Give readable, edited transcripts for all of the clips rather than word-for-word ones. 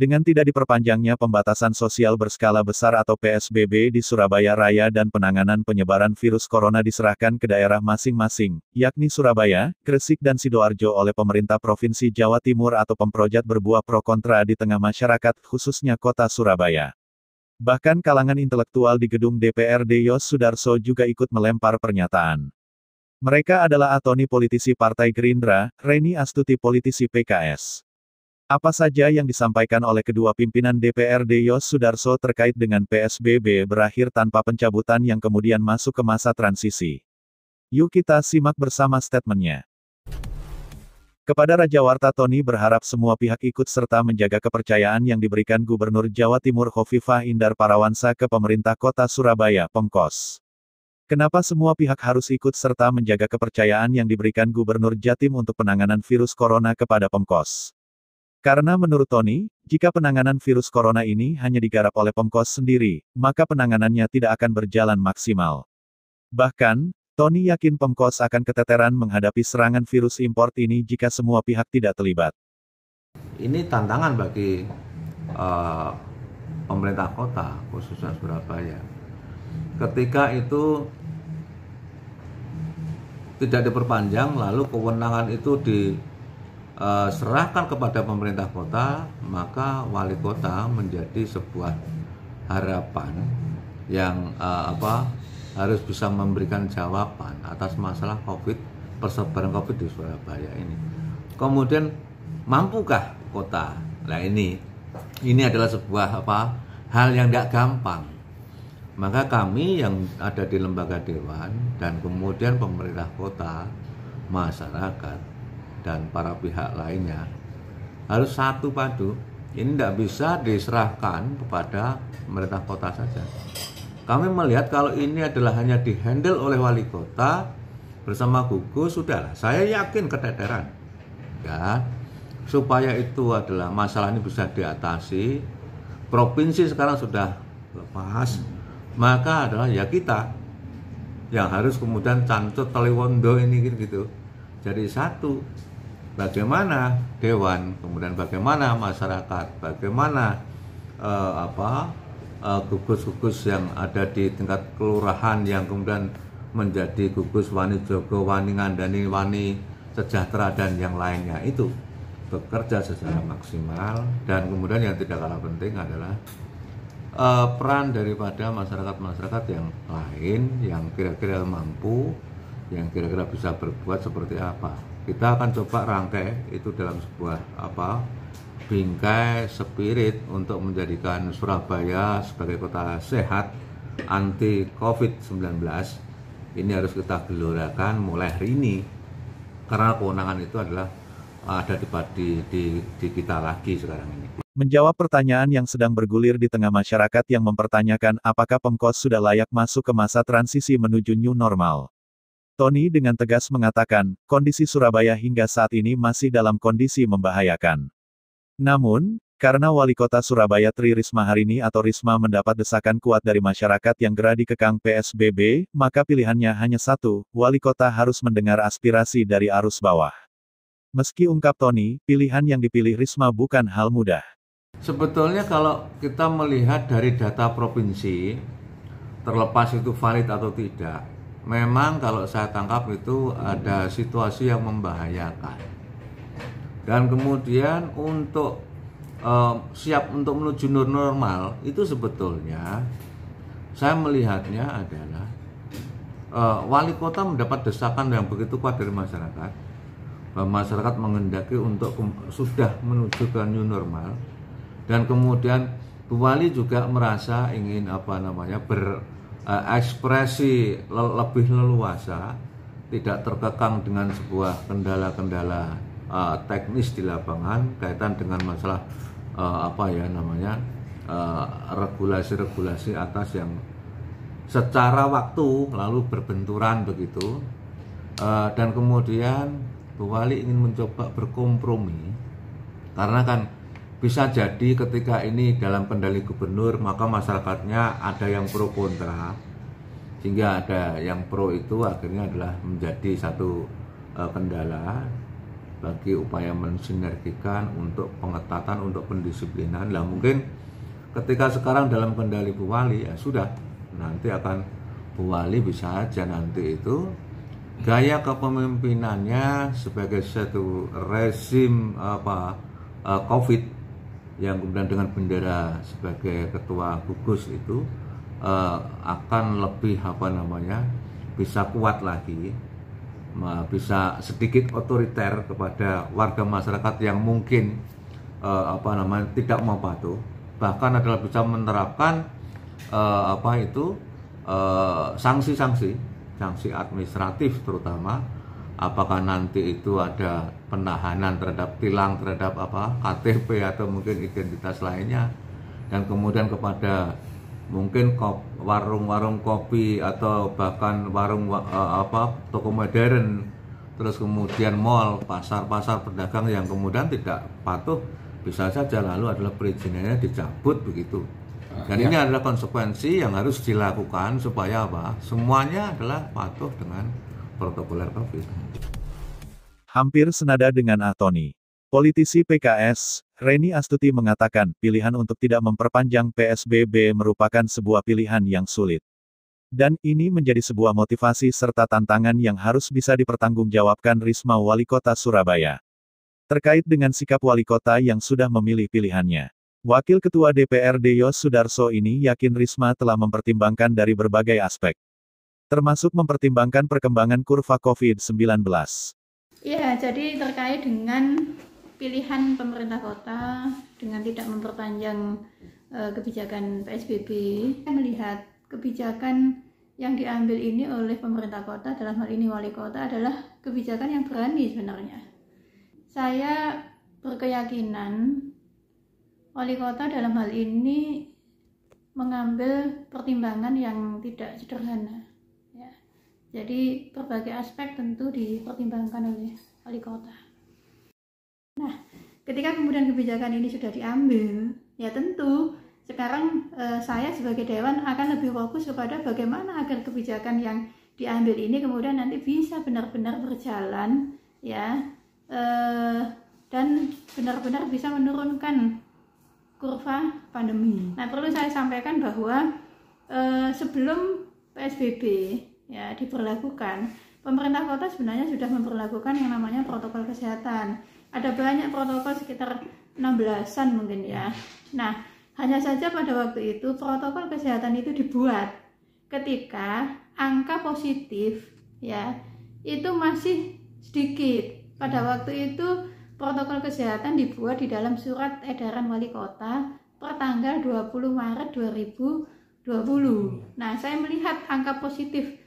Dengan tidak diperpanjangnya pembatasan sosial berskala besar atau PSBB di Surabaya Raya dan penanganan penyebaran virus corona diserahkan ke daerah masing-masing, yakni Surabaya, Gresik dan Sidoarjo oleh pemerintah Provinsi Jawa Timur atau Pemprojat berbuah pro kontra di tengah masyarakat, khususnya kota Surabaya. Bahkan kalangan intelektual di gedung DPRD Yos Sudarso juga ikut melempar pernyataan. Mereka adalah Atoni politisi Partai Gerindra, Reni Astuti politisi PKS. Apa saja yang disampaikan oleh kedua pimpinan DPRD Yos Sudarso terkait dengan PSBB berakhir tanpa pencabutan yang kemudian masuk ke masa transisi? Yuk kita simak bersama statementnya. Kepada Raja Warta, Tony berharap semua pihak ikut serta menjaga kepercayaan yang diberikan Gubernur Jawa Timur Khofifah Indar Parawansa ke pemerintah kota Surabaya, Pemkos. Kenapa semua pihak harus ikut serta menjaga kepercayaan yang diberikan Gubernur Jatim untuk penanganan virus corona kepada Pemkos? Karena menurut Tony, jika penanganan virus corona ini hanya digarap oleh Pemkos sendiri, maka penanganannya tidak akan berjalan maksimal. Bahkan, Tony yakin Pemkos akan keteteran menghadapi serangan virus import ini jika semua pihak tidak terlibat. Ini tantangan bagi pemerintah kota, khususnya Surabaya. Ketika itu tidak diperpanjang, lalu kewenangan itu diserahkan kepada pemerintah kota, maka wali kota menjadi sebuah harapan yang harus bisa memberikan jawaban atas masalah persebaran COVID di Surabaya ini. Kemudian mampukah kota? Nah ini adalah sebuah hal yang tidak gampang. Maka kami yang ada di lembaga dewan dan kemudian pemerintah kota, masyarakat dan para pihak lainnya harus satu padu. Ini tidak bisa diserahkan kepada pemerintah kota saja. Kami melihat kalau ini adalah hanya dihandle oleh wali kota bersama gugus, sudahlah, saya yakin keteteran. Ya, supaya itu adalah masalah ini bisa diatasi. Provinsi sekarang sudah lepas, maka adalah ya kita yang harus kemudian cancut teliwondo ini gitu. Jadi satu, bagaimana dewan, kemudian bagaimana masyarakat, bagaimana gugus-gugus yang ada di tingkat kelurahan yang kemudian menjadi gugus Wani Jogo, Wani Ngandani, Wani Sejahtera dan yang lainnya itu bekerja secara maksimal. Dan kemudian yang tidak kalah penting adalah peran daripada masyarakat-masyarakat yang lain yang kira-kira mampu, yang kira-kira bisa berbuat seperti apa. Kita akan coba rangkai itu dalam sebuah bingkai spirit untuk menjadikan Surabaya sebagai kota sehat anti COVID-19. Ini harus kita gelurakan mulai hari ini, karena kewenangan itu adalah ada di kita lagi sekarang ini. Menjawab pertanyaan yang sedang bergulir di tengah masyarakat yang mempertanyakan apakah Pemkos sudah layak masuk ke masa transisi menuju new normal, Tony dengan tegas mengatakan, kondisi Surabaya hingga saat ini masih dalam kondisi membahayakan. Namun, karena Wali Kota Surabaya Tri Risma Harini atau Risma mendapat desakan kuat dari masyarakat yang gerah dikekang PSBB, maka pilihannya hanya satu, Wali Kota harus mendengar aspirasi dari arus bawah. Meski ungkap Tony, pilihan yang dipilih Risma bukan hal mudah. Sebetulnya kalau kita melihat dari data provinsi, terlepas itu valid atau tidak, memang kalau saya tangkap itu ada situasi yang membahayakan. Dan kemudian untuk siap untuk menuju new normal itu sebetulnya saya melihatnya adalah wali kota mendapat desakan yang begitu kuat dari masyarakat, bahwa masyarakat menghendaki untuk sudah menuju ke new normal, dan kemudian Bu Wali juga merasa ingin berekspresi lebih leluasa, tidak terkekang dengan sebuah kendala-kendala teknis di lapangan kaitan dengan masalah regulasi-regulasi atas yang secara waktu lalu berbenturan begitu, dan kemudian Bu Wali ingin mencoba berkompromi, karena kan bisa jadi ketika ini dalam kendali gubernur maka masyarakatnya ada yang pro kontra, sehingga ada yang pro itu akhirnya adalah menjadi satu kendala. bagi upaya mensinergikan untuk pengetatan, untuk pendisiplinan. Lah mungkin ketika sekarang dalam kendali Bu Wali, ya sudah, nanti akan Bu Wali bisa aja nanti itu gaya kepemimpinannya sebagai satu rezim COVID yang kemudian dengan bendera sebagai ketua gugus itu akan lebih bisa kuat lagi, bisa sedikit otoriter kepada warga masyarakat yang mungkin tidak mau patuh, bahkan adalah bisa menerapkan sanksi administratif, terutama apakah nanti itu ada penahanan terhadap tilang terhadap KTP atau mungkin identitas lainnya, dan kemudian kepada mungkin warung-warung kopi atau bahkan warung toko modern, terus kemudian mall, pasar-pasar pedagang yang kemudian tidak patuh, bisa saja lalu adalah perizinannya dicabut begitu. Dan ini adalah konsekuensi yang harus dilakukan supaya semuanya adalah patuh dengan protokoler COVID. Hampir senada dengan Tony. Politisi PKS, Reni Astuti mengatakan, pilihan untuk tidak memperpanjang PSBB merupakan sebuah pilihan yang sulit. Dan ini menjadi sebuah motivasi serta tantangan yang harus bisa dipertanggungjawabkan Risma Wali Kota Surabaya. Terkait dengan sikap Wali Kota yang sudah memilih pilihannya. Wakil Ketua DPRD Yos Sudarso ini yakin Risma telah mempertimbangkan dari berbagai aspek. Termasuk mempertimbangkan perkembangan kurva COVID-19. Ya, jadi terkait dengan pilihan pemerintah kota dengan tidak memperpanjang kebijakan PSBB, saya melihat kebijakan yang diambil ini oleh pemerintah kota, dalam hal ini wali kota, adalah kebijakan yang berani sebenarnya. Saya berkeyakinan wali kota dalam hal ini mengambil pertimbangan yang tidak sederhana. Ya. Jadi berbagai aspek tentu dipertimbangkan oleh wali kota. Nah, ketika kemudian kebijakan ini sudah diambil, ya tentu sekarang saya sebagai dewan akan lebih fokus kepada bagaimana agar kebijakan yang diambil ini kemudian nanti bisa benar-benar berjalan, ya, dan benar-benar bisa menurunkan kurva pandemi. Nah, perlu saya sampaikan bahwa sebelum PSBB ya diberlakukan, pemerintah kota sebenarnya sudah memperlakukan yang namanya protokol kesehatan. Ada banyak protokol, sekitar 16-an mungkin ya. Nah, hanya saja pada waktu itu protokol kesehatan itu dibuat ketika angka positif ya itu masih sedikit. Pada waktu itu protokol kesehatan dibuat di dalam surat edaran wali kota per tanggal 20 Maret 2020. Nah, saya melihat angka positif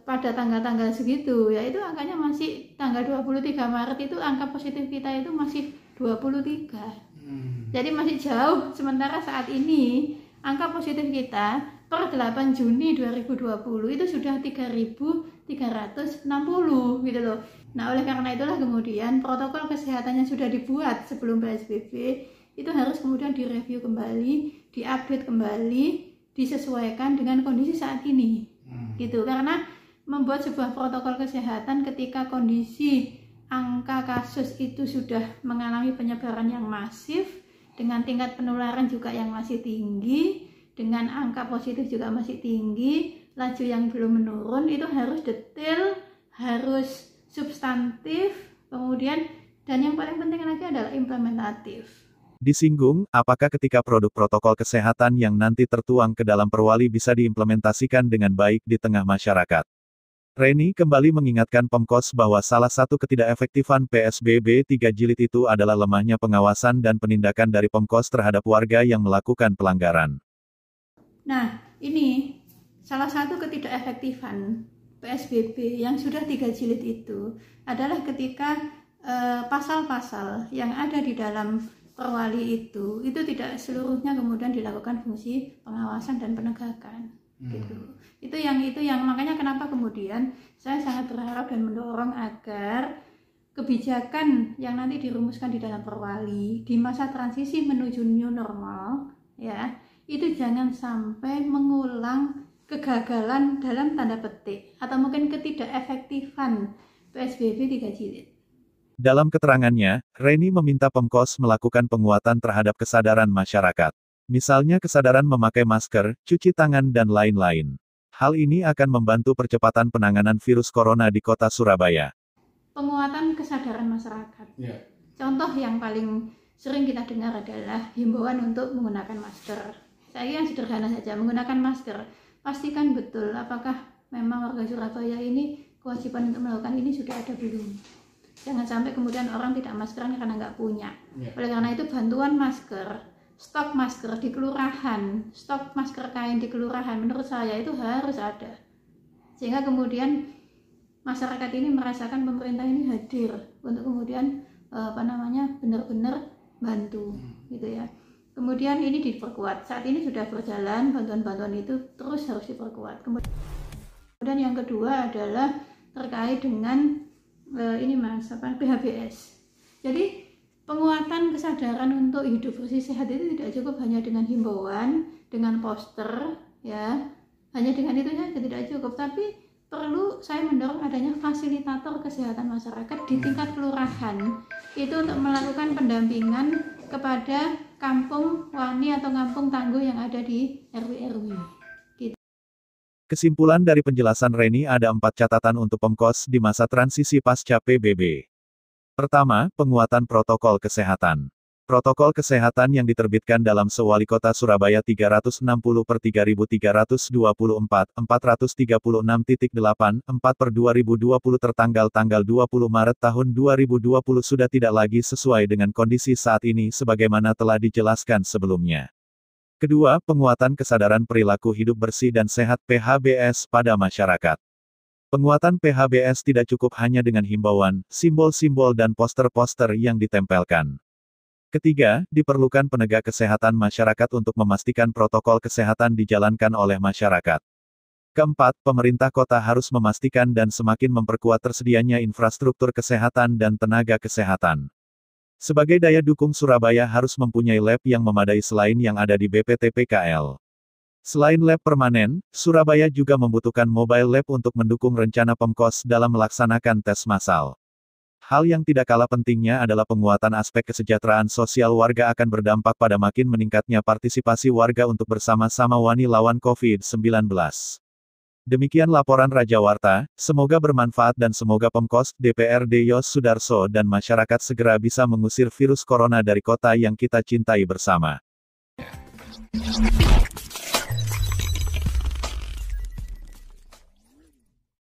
pada tanggal-tanggal segitu, yaitu angkanya masih tanggal 23 Maret itu angka positif kita itu masih 23. Jadi masih jauh, sementara saat ini angka positif kita per 8 Juni 2020 itu sudah 3.360 gitu loh. Nah, oleh karena itulah kemudian protokol kesehatannya sudah dibuat sebelum PSBB itu harus kemudian direview kembali, diupdate kembali, disesuaikan dengan kondisi saat ini. Gitu, karena membuat sebuah protokol kesehatan ketika kondisi angka kasus itu sudah mengalami penyebaran yang masif, dengan tingkat penularan juga yang masih tinggi, dengan angka positif juga masih tinggi, laju yang belum menurun, itu harus detail, harus substantif, kemudian dan yang paling penting lagi adalah implementatif. Disinggung, apakah ketika produk protokol kesehatan yang nanti tertuang ke dalam perwali bisa diimplementasikan dengan baik di tengah masyarakat. Reni kembali mengingatkan Pemkos bahwa salah satu ketidakefektifan PSBB 3 jilid itu adalah lemahnya pengawasan dan penindakan dari Pemkos terhadap warga yang melakukan pelanggaran. Nah, ini salah satu ketidakefektifan PSBB yang sudah 3 jilid itu adalah ketika pasal-pasal yang ada di dalam perwali itu tidak seluruhnya kemudian dilakukan fungsi pengawasan dan penegakan. Gitu. Itu yang makanya kenapa kemudian saya sangat berharap dan mendorong agar kebijakan yang nanti dirumuskan di dalam perwali di masa transisi menuju new normal ya, itu jangan sampai mengulang kegagalan dalam tanda petik atau mungkin ketidakefektifan PSBB 3 jilid. Dalam keterangannya, Reni meminta Pemkos melakukan penguatan terhadap kesadaran masyarakat. Misalnya kesadaran memakai masker, cuci tangan dan lain-lain. Hal ini akan membantu percepatan penanganan virus corona di kota Surabaya. Penguatan kesadaran masyarakat. Contoh yang paling sering kita dengar adalah himbauan untuk menggunakan masker. Saya yang sederhana saja, menggunakan masker. Pastikan betul apakah memang warga Surabaya ini kewajiban untuk melakukan ini sudah ada belum. Jangan sampai kemudian orang tidak maskeran karena nggak punya. Oleh karena itu bantuan masker, stok masker di kelurahan, stok masker kain di kelurahan, menurut saya itu harus ada. Sehingga kemudian masyarakat ini merasakan pemerintah ini hadir untuk kemudian benar-benar bantu, gitu ya. Kemudian ini diperkuat. Saat ini sudah berjalan bantuan-bantuan itu terus harus diperkuat. Kemudian yang kedua adalah terkait dengan PHBS. Jadi penguatan kesadaran untuk hidup bersih sehat itu tidak cukup hanya dengan himbauan, dengan poster, ya, hanya dengan itu saja tidak cukup, tapi perlu saya mendorong adanya fasilitator kesehatan masyarakat di tingkat kelurahan itu untuk melakukan pendampingan kepada kampung wani atau kampung tangguh yang ada di RW-RW. Kesimpulan dari penjelasan Reni ada 4 catatan untuk Pemkos di masa transisi pasca PBB. Pertama, penguatan protokol kesehatan. Protokol kesehatan yang diterbitkan dalam Sewali Kota Surabaya 360/3324, 436.8, 4/2020 tertanggal 20 Maret tahun 2020 sudah tidak lagi sesuai dengan kondisi saat ini sebagaimana telah dijelaskan sebelumnya. Kedua, penguatan kesadaran perilaku hidup bersih dan sehat (PHBS) pada masyarakat. Penguatan PHBS tidak cukup hanya dengan himbauan, simbol-simbol dan poster-poster yang ditempelkan. Ketiga, diperlukan penegak kesehatan masyarakat untuk memastikan protokol kesehatan dijalankan oleh masyarakat. Keempat, pemerintah kota harus memastikan dan semakin memperkuat tersedianya infrastruktur kesehatan dan tenaga kesehatan. Sebagai daya dukung, Surabaya harus mempunyai lab yang memadai selain yang ada di BPTPKL. Selain lab permanen, Surabaya juga membutuhkan mobile lab untuk mendukung rencana Pemkos dalam melaksanakan tes massal. Hal yang tidak kalah pentingnya adalah penguatan aspek kesejahteraan sosial warga akan berdampak pada makin meningkatnya partisipasi warga untuk bersama-sama wani lawan COVID-19. Demikian laporan Raja Warta, semoga bermanfaat dan semoga Pemkos, DPRD Yos Sudarso dan masyarakat segera bisa mengusir virus corona dari kota yang kita cintai bersama.